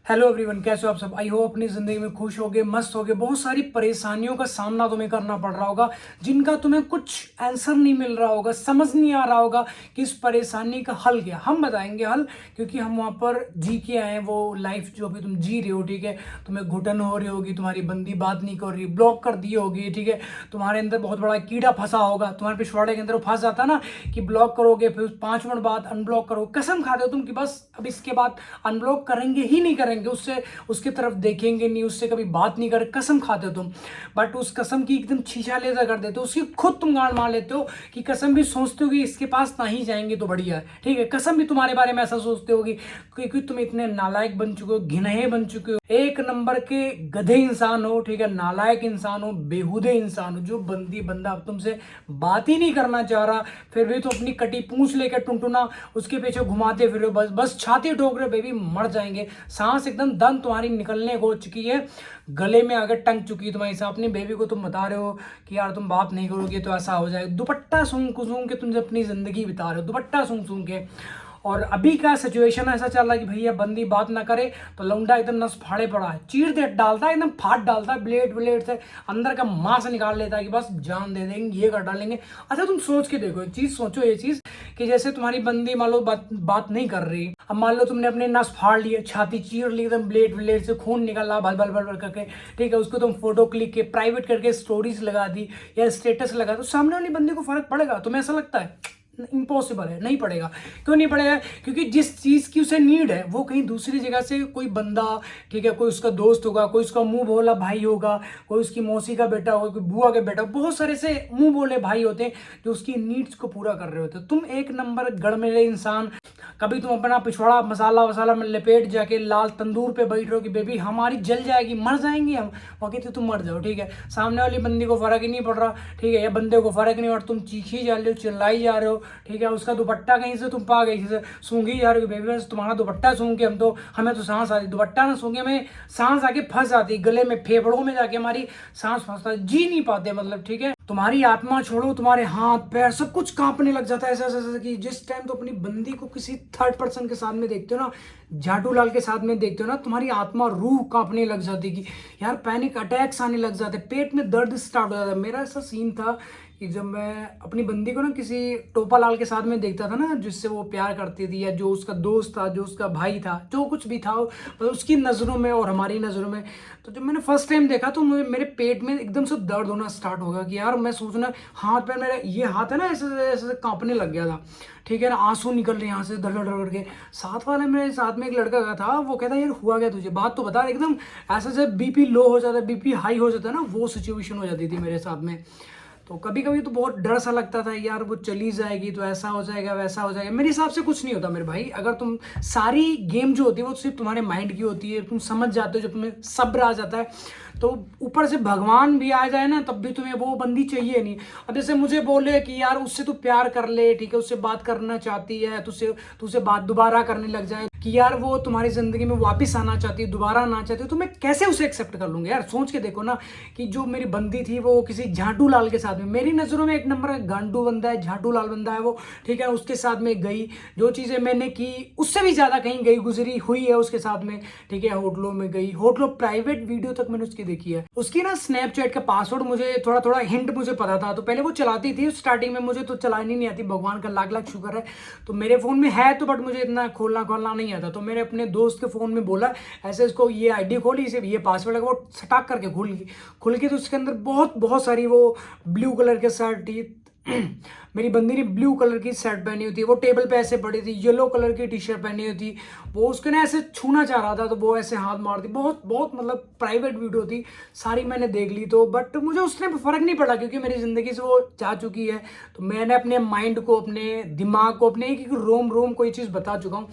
Hello everyone, कैसे हो आप सब। आई होप अपनी ज़िंदगी में खुश होगे, मस्त होगे। बहुत सारी परेशानियों का सामना तुम्हें करना पड़ रहा होगा, जिनका तुम्हें कुछ आंसर नहीं मिल रहा होगा, समझ नहीं आ रहा होगा कि इस परेशानी का हल क्या। हम बताएंगे हल, क्योंकि हम वहाँ पर जी के आए हैं वो लाइफ जो भी तुम जी रहे हो। ठीक है, तुम्हें घुटन हो रही होगी, तुम्हारी बंदी बात नहीं कर रही, ब्लॉक कर दी होगी। ठीक है, तुम्हारे अंदर बहुत बड़ा कीड़ा फंसा होगा, तुम्हारे पिछवाड़े के अंदर वो फंस जाता ना कि ब्लॉक करोगे, फिर 5 मिनट बाद अनब्लॉक करो। कसम खाते हो तुम कि बस अब इसके बाद अनब्लॉक करेंगे ही नहीं करेंगे, उससे उसकी तरफ देखेंगे नहीं, उससे कभी बात नहीं करें। कसम खाते हो तुम, बट उस कसम की एकदम छीछा लेजा कर देते हो, उसकी खुद तुम गांड मार लेते हो कि कसम भी सोचते हो कि इसके पास ना ही जाएंगे तो बढ़िया है। ठीक है, कसम भी तुम्हारे बारे में ऐसा सोचते होगी क्योंकि तुम इतने नालायक बन चुके हो, घिनहे बन चुके हो, एक नंबर के गधे इंसान हो। ठीक है, नालायक इंसान हो, बेहुदे इंसान हो। जो बंदी बंदा अब तुमसे बात ही नहीं करना चाह रहा, फिर भी तो अपनी कटी पूंछ लेकर टुनटुना उसके पीछे घुमाते फिर बस बस छाती ठोक रहे, बेबी मर जाएंगे। सांस एकदम दम तुम्हारी निकलने को चुकी है, गले में आकर टंग चुकी है तुम्हारी सांस। अपनी बेबी को तुम बता रहे हो कि यार तुम बात नहीं करोगे तो ऐसा हो जाएगा। दुपट्टा सूंघ सूंघ के तुम अपनी जिंदगी बिता रहे हो, दुपट्टा सूंघ सूंघ के। और अभी का सिचुएशन ऐसा चल रहा है कि भैया बंदी बात ना करे तो लौंडा एकदम नस फाड़े पड़ा है, चीर दे डालता है, एकदम फाड़ डालता है, ब्लेड से अंदर का मांस निकाल लेता है कि बस जान दे देंगे, ये कर डालेंगे। अच्छा तुम सोच के देखो, एक चीज सोचो, ये चीज कि जैसे तुम्हारी बंदी मान लो बात नहीं कर रही, अब मान लो तुमने अपने नस फाड़ लिए, छाती चीर ली, एकदम ब्लेड से खून निकला भल भल भल भल करके। ठीक है, उसको तुम फोटो क्लिक के प्राइवेट करके स्टोरीज लगा दी या स्टेटस लगा, तो सामने वाली बंदी को फर्क पड़ेगा? तुम्हें ऐसा लगता है? इम्पॉसिबल है, नहीं पड़ेगा। क्यों नहीं पड़ेगा? क्योंकि जिस चीज़ की उसे नीड है वो कहीं दूसरी जगह से कोई बंदा, ठीक है, कोई उसका दोस्त होगा, कोई उसका मुंह बोला भाई होगा, कोई उसकी मौसी का बेटा होगा, कोई बुआ का बेटा, बहुत सारे से मुंह बोले भाई होते हैं जो उसकी नीड्स को पूरा कर रहे होते हैं। तुम एक नंबर गड़मेले इंसान, कभी तुम अपना पिछवाड़ा मसाला वसाला में लपेट जाके लाल तंदूर पे बैठ रहे हो कि बेबी हमारी जल जाएगी, मर जाएंगे हम, बाकी तो तुम मर जाओ। ठीक है, सामने वाली बंदी को फर्क ही नहीं पड़ रहा। ठीक है, या बंदे को फर्क नहीं पड़ रहा, तुम चीखी जा रहे हो, चिल्लाई जा रहे हो। ठीक है, उसका दुपट्टा कहीं से तुम पा गई, जैसे सूंघी जा रही हो बेबी, बस तुम्हारा दुपट्टा सूंघ के हमें तो सांस आती, दुपट्टा ना सूंघे हमें सांस आके फंस जाती, गले में फेफड़ों में जाके हमारी सांस फंसता, जी नहीं पाते मतलब। ठीक है, तुम्हारी आत्मा छोड़ो, तुम्हारे हाथ पैर सब कुछ कांपने लग जाता है ऐसा ऐसा कि जिस टाइम तो अपनी बंदी को किसी थर्ड पर्सन के साथ में देखते हो ना, जाटू लाल के साथ में देखते हो ना, तुम्हारी आत्मा रूह कांपने लग जाती कि यार पैनिक अटैक्स आने लग जाते, पेट में दर्द स्टार्ट हो जाता है। मेरा ऐसा सीन था कि जब मैं अपनी बंदी को ना किसी टोपा लाल के साथ में देखता था ना, जिससे वो प्यार करती थी, या जो उसका दोस्त था, जो उसका भाई था, जो कुछ भी था, मतलब उसकी नज़रों में और हमारी नज़रों में, तो जब मैंने फर्स्ट टाइम देखा तो मुझे मेरे पेट में एकदम से दर्द होना स्टार्ट हो गया कि यार मैं सोचना, हाथ पे मेरा ये हाथ है ना ऐसे ऐसे कांपने लग गया था। ठीक है ना, आंसू निकल रहे हैं यहाँ से धड़ धड़ करके। साथ वाले मेरे साथ में एक लड़का का था, वो कहता यार हुआ क्या तुझे, बात तो बता। एकदम ऐसे जब बीपी लो हो जाता है, बीपी हाई हो जाता है ना, वो सिचुएशन हो जाती थी मेरे साथ में। तो कभी कभी तो बहुत डर सा लगता था यार वो चली जाएगी तो ऐसा हो जाएगा वैसा हो जाएगा। मेरे हिसाब से कुछ नहीं होता मेरे भाई, अगर तुम सारी गेम जो होती है वो सिर्फ तुम्हारे माइंड की होती है, तुम समझ जाते हो, जब तुम्हें सब्र आ जाता है तो ऊपर से भगवान भी आ जाए ना तब भी तुम्हें वो बंदी चाहिए नहीं। अब जैसे मुझे बोले कि यार उससे तू प्यार कर ले, ठीक है, उससे बात करना चाहती है, तुझसे बात दोबारा करने लग जाए, कि यार वो तुम्हारी जिंदगी में वापस आना चाहती है, दोबारा आना चाहती है, तो मैं कैसे उसे एक्सेप्ट कर लूंगा यार। सोच के देखो ना कि जो मेरी बंदी थी वो किसी झाटू लाल के साथ में, मेरी नजरों में एक नंबर का गांडू बंदा है, झाटू लाल बंदा है वो। ठीक है, उसके साथ में गई, जो चीजें मैंने की उससे भी ज्यादा कहीं गई गुजरी हुई है उसके साथ में। ठीक है, होटलों में गई, होटलों प्राइवेट वीडियो तक मैंने उसकी देखी है। उसकी ना स्नैपचैट का पासवर्ड मुझे थोड़ा थोड़ा हिंट मुझे पता था, तो पहले वो चलाती थी स्टार्टिंग में, मुझे तो चलानी नहीं आती, भगवान का लाख लाख शुक्र है। तो मेरे फोन में है तो, बट मुझे इतना खोलना खोलना नहीं आता, तो मैंने अपने दोस्त के फोन में बोला ऐसे इसको ये आईडी खोली, इसे ये पासवर्ड है, वो सटाक करके खुल के तो उसके अंदर बहुत बहुत सारी वो ब्लू कलर के शर्ट थी। मेरी बंदी ने ब्लू कलर की शर्ट पहनी हुई थी, वो टेबल पे ऐसे पड़ी थी, येलो कलर की टी शर्ट पहनी हुई थी, वो उसके ना ऐसे छूना चाह रहा था तो वो ऐसे हाथ मारती, बहुत बहुत मतलब प्राइवेट वीडियो थी, सारी मैंने देख ली। तो बट मुझे उस टाइम फर्क नहीं पड़ा क्योंकि मेरी जिंदगी से वो जा चुकी है। तो मैंने अपने माइंड को, अपने दिमाग को, अपने एक रोम रोम को ये चीज़ बता चुका हूँ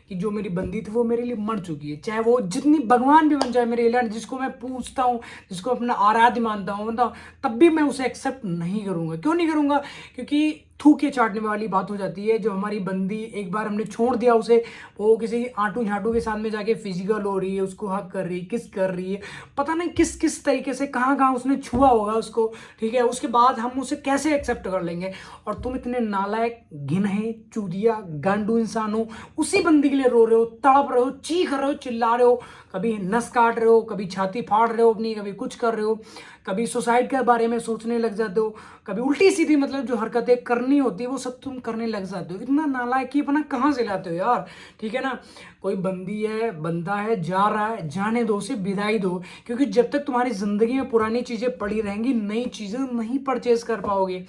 कि जो मेरी बंदी थी वो मेरे लिए मर चुकी है, चाहे वो जितनी भगवान भी बन जाए मेरे लिए, जिसको मैं पूछता हूँ, जिसको अपना आराध्य मानता हूँ, मतलब तब भी मैं उसे एक्सेप्ट नहीं करूँगा। क्यों नहीं करूँगा? क्योंकि थू के चाटने वाली बात हो जाती है। जो हमारी बंदी एक बार हमने छोड़ दिया उसे, वो किसी आंटू झांटू के साथ में जाके फिजिकल हो रही है, उसको हक कर रही है, किस कर रही है, पता नहीं किस किस तरीके से, कहाँ कहाँ उसने छुआ होगा उसको, ठीक है। उसके बाद हम उसे कैसे एक्सेप्ट कर लेंगे। और तुम इतने नालायक, गिनहे, चूतिया, गांडू इंसान हो, उसी बंदी के लिए रो रहे हो, तड़प रहे हो, चीख रहे हो, चिल्ला रहे हो, कभी नस काट रहे हो, कभी छाती फाड़ रहे हो अपनी, कभी कुछ कर रहे हो, कभी सुसाइड के बारे में सोचने लग जाते हो, कभी उल्टी सीधी मतलब जो हरकतें करनी होती है वो सब तुम करने लग जाते हो। इतना नालायकीपना कहाँ से लाते हो यार, ठीक है ना। कोई बंदी है, बंदा है, जा रहा है, जाने दो, उसे विदाई दो। क्योंकि जब तक तुम्हारी जिंदगी में पुरानी चीजें पड़ी रहेंगी, नई चीजें नहीं परचेज कर पाओगे।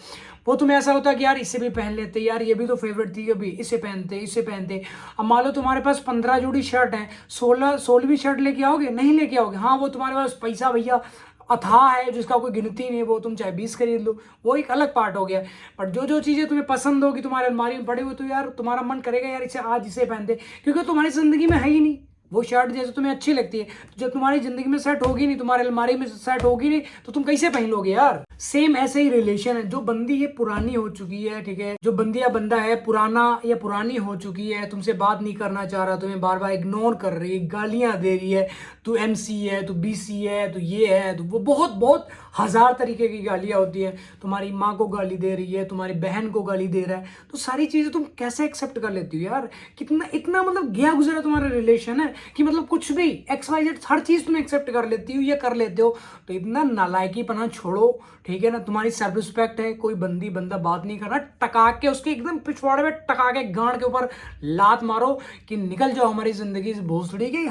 वो तुम्हें ऐसा होता है कि यार इसे भी पहन लेते, यार ये भी तो फेवरेट थी, कभी इसे पहनते, इसे पहनते। अब मान लो तुम्हारे पास 15 जोड़ी शर्ट है, 16वीं शर्ट लेके आओगे, नहीं लेके आओगे। हाँ, वो तुम्हारे पास पैसा भैया अथाह है जिसका कोई गिनती नहीं, वो तुम चाहे 20 खरीद लो, वो एक अलग पार्ट हो गया। पर जो जो चीज़ें तुम्हें पसंद होगी तुम्हारे अलमारी में पड़ी हुई, तो यार तुम्हारा मन करेगा यार इसे आज इसे पहन दे, क्योंकि तुम्हारी जिंदगी में है ही नहीं वो शर्ट। जैसे तुम्हें अच्छी लगती है, तो जब तुम्हारी जिंदगी में सेट होगी नहीं, तुम्हारे अलमारी में सेट होगी नहीं, तो तुम कैसे पहन लोगे यार। सेम ऐसे ही रिलेशन है। जो बंदी ये पुरानी हो चुकी है, ठीक है, जो बंदी या बंदा है पुराना या पुरानी हो चुकी है, तुमसे बात नहीं करना चाह रहा, तुम्हें बार बार इग्नोर कर रही है, गालियां दे रही है, तू MC है, तू BC है, तू ये है, तो वो बहुत बहुत हजार तरीके की गालियां होती है। तुम्हारी माँ को गाली दे रही है, तुम्हारी बहन को गाली दे रहा है, तो सारी चीजें तुम कैसे एक्सेप्ट कर लेती हो यार। कितना इतना मतलब गया गुजरा तुम्हारा रिलेशन है कि मतलब कुछ भी XYZ हर चीज तुम एक्सेप्ट कर लेती हो या कर लेते हो। तो इतना नालायकीपना छोड़ो, ठीक है ना। तुम्हारी सेल्फ रिस्पेक्ट है, कोई बंदी बंदा बात नहीं कर रहा, टका के उसके एकदम पिछवाड़े में टका के गांड के ऊपर लात मारो कि निकल जाओ हमारी जिंदगी से, भोसड़ी के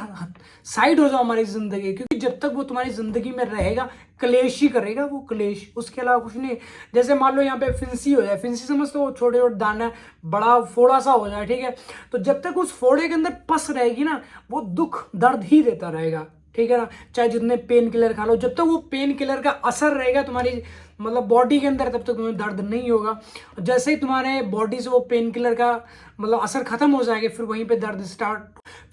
साइड हो जाओ हमारी जिंदगी। क्योंकि जब तक वो तुम्हारी जिंदगी में रहेगा, क्लेश ही करेगा वो, क्लेश, उसके अलावा कुछ नहीं। जैसे मान लो यहाँ पे फिंसी हो जाए, फिंसी समझते हो, छोटे छोटे दाना, बड़ा फोड़ा सा हो जाए, ठीक है, तो जब तक उस फोड़े के अंदर पस रहेगी ना, वो दुख दर्द ही देता रहेगा, ठीक है ना। चाहे जितने पेन किलर खा लो, जब तक वो पेन किलर का असर रहेगा तुम्हारी मतलब बॉडी के अंदर, तब तक तुम्हें दर्द नहीं होगा। जैसे ही तुम्हारे बॉडी से वो पेन किलर का मतलब असर खत्म हो जाएगा, फिर वहीं पे दर्द स्टार्ट,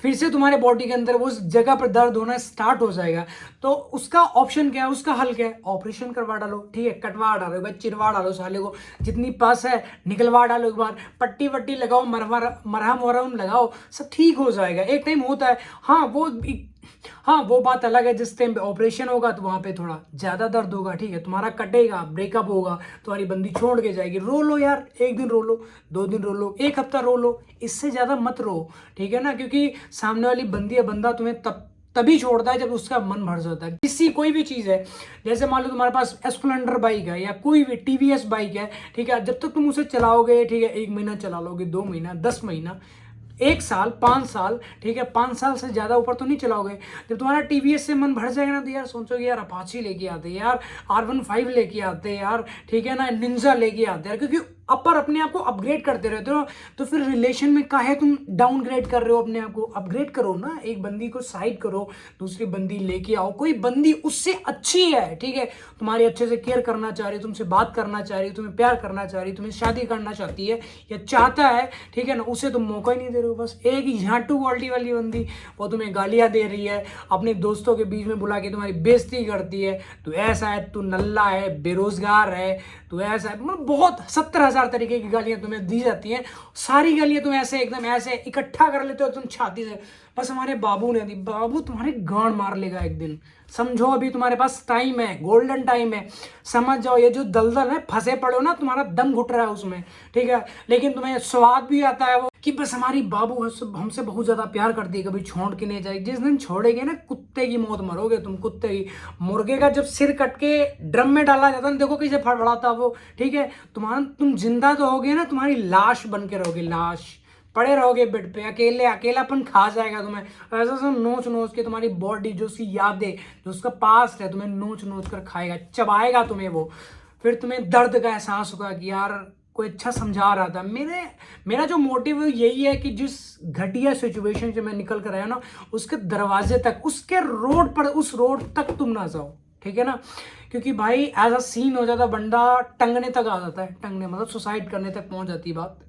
फिर से तुम्हारे बॉडी के अंदर उस जगह पर दर्द होना स्टार्ट हो जाएगा। तो उसका ऑप्शन क्या है, उसका हल क्या है, ऑपरेशन करवा डालो, ठीक है, कटवा डालो भाई, चिरवा डालो साले को, जितनी पास है निकलवा डालो, एक बार पट्टी वट्टी लगाओ, मरहम वरहम लगाओ, सब ठीक हो जाएगा। एक टाइम होता है, हाँ वो बात अलग है, जिस टाइम पे ऑपरेशन होगा तो वहां पे थोड़ा ज्यादा दर्द होगा, ठीक है, तुम्हारा कटेगा, ब्रेकअप होगा, तुम्हारी बंदी छोड़ के जाएगी, रो लो यार, 1 दिन रो लो, 2 दिन रो लो, 1 हफ्ता रो लो, इससे ज्यादा मत रो, ठीक है ना। क्योंकि सामने वाली बंदी या बंदा तुम्हें तभी छोड़ता है जब उसका मन भर जाता है। किसी कोई भी चीज़ है, जैसे मान लो तुम्हारे पास स्प्लेंडर बाइक है या कोई भी TVS बाइक है, ठीक है, जब तक तुम उसे चलाओगे, ठीक है, 1 महीना चला लोगे, 2 महीना, 10 महीना, 1 साल, 5 साल, ठीक है, 5 साल से ज्यादा ऊपर तो नहीं चलाओगे। जब तुम्हारा TVS से मन भर जाएगा ना, तो यार सोचोगे यार अपाची लेके आते यार, R15 लेके आते यार, ठीक है ना, निंजा लेके आते यार। क्योंकि अपर अपने आप को अपग्रेड करते रहते हो, तो फिर रिलेशन में काहे तुम डाउनग्रेड कर रहे हो अपने आप को, अपग्रेड करो ना। एक बंदी को साइड करो, दूसरी बंदी लेके आओ, कोई बंदी उससे अच्छी है, ठीक है, तुम्हारी अच्छे से केयर करना चाह रही है, तुमसे बात करना चाह रही है, तुम्हें प्यार करना चाह रही है, तुम्हें शादी करना चाहती है या चाहता है, ठीक है ना, उसे तुम मौका ही नहीं दे रहे हो। बस एक ही झाटू क्वालिटी वाली बंदी, वो तुम्हें गालियां दे रही है, अपने दोस्तों के बीच में बुला के तुम्हारी बेइज्जती करती है, तू ऐसा है, तू नल्ला है, बेरोजगार है, तू ऐसा है, मतलब बहुत 70,000 तरीके की गालियां तुम्हें दी जाती हैं। सारी गालियां तुम ऐसे एकदम ऐसे इकट्ठा कर लेते हो तुम छाती से, बस हमारे बाबू ने दी, बाबू तुम्हारे गांड मार लेगा एक दिन, समझो। अभी तुम्हारे पास टाइम है, गोल्डन टाइम है, समझ जाओ। ये जो दलदल है, फंसे पड़ो ना, तुम्हारा दम घुट रहा है उसमें, ठीक है, लेकिन तुम्हें स्वाद भी आता है वो कि बस हमारी बाबू हमसे बहुत ज्यादा प्यार करती है, कभी छोड़ के नहीं जाएगी। जिस दिन छोड़ेगे ना, कुत्ते की मौत मरोगे तुम, कुत्ते की। मुर्गे का जब सिर कट के ड्रम में डाला जाता है, देखो कैसे फड़फड़ाता वो, ठीक है, तुम जिंदा तो होगे ना, तुम्हारी लाश बन के रहोगे, लाश पड़े रहोगे बेड पे, अकेलापन खा जाएगा तुम्हें, ऐसा सब नोच नोच के तुम्हारी बॉडी, जो उसकी यादें, जो उसका पास्ट है, तुम्हें नोच नोच कर खाएगा, चबाएगा तुम्हें वो। फिर तुम्हें दर्द का एहसास होगा कि यार कोई अच्छा समझा रहा था। मेरा जो मोटिव है यही है कि जिस घटिया सिचुएशन से मैं निकल कर आया ना, उसके दरवाजे तक, उसके रोड पर, उस रोड तक तुम ना जाओ, ठीक है ना। क्योंकि भाई ऐसा सीन हो जाता, बंदा टंगने तक आ जाता है, टंगने मतलब सुसाइड करने तक पहुंच जाती है बात।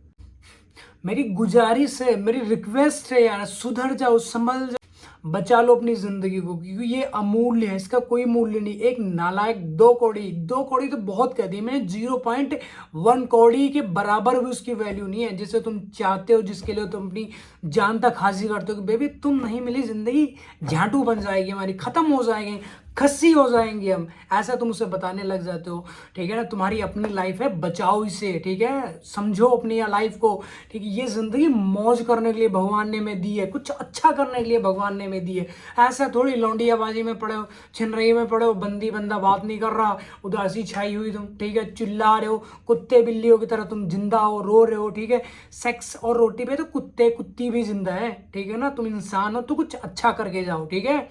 मेरी गुजारिश है, मेरी रिक्वेस्ट है यार, सुधर जाओ, संभल जाओ। बचा लो अपनी जिंदगी को, क्योंकि ये अमूल्य है, इसका कोई मूल्य नहीं। एक नालायक 2 कौड़ी, 2 कौड़ी तो बहुत कह दी मैंने, 0.1 कौड़ी के बराबर भी उसकी वैल्यू नहीं है। जिसे तुम चाहते हो, जिसके लिए तुम अपनी जान तक हाजिर करते हो कि बेबी तुम नहीं मिली, जिंदगी झाटू बन जाएगी हमारी, खत्म हो जाएगी, खस्सी हो जाएंगे हम, ऐसा तुम उसे बताने लग जाते हो। ठीक है ना, तुम्हारी अपनी लाइफ है, बचाओ इसे। ठीक है, समझो अपनी लाइफ को। ठीक है, ये जिंदगी मौज करने के लिए भगवान ने में दी है, कुछ अच्छा करने के लिए भगवान ने में दी है। ऐसा थोड़ी लौंडियाबाजी में पड़े हो, छिनरई में पड़े हो, बंदी बंदा बात नहीं कर रहा, उदासी छाई हुई तुम। ठीक है, चिल्ला रहे हो कुत्ते बिल्लियों की तरह, तुम जिंदा हो, रो रहे हो। ठीक है, सेक्स और रोटी पे तो कुत्ते कुत्ती भी जिंदा है। ठीक है ना, तुम इंसान हो तो कुछ अच्छा करके जाओ। ठीक है,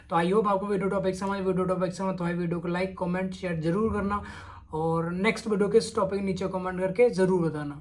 तो आई होप आपको वीडियो टॉपिक समझ तो आई वीडियो को लाइक कमेंट शेयर जरूर करना, और नेक्स्ट वीडियो के इस टॉपिक नीचे कमेंट करके जरूर बताना।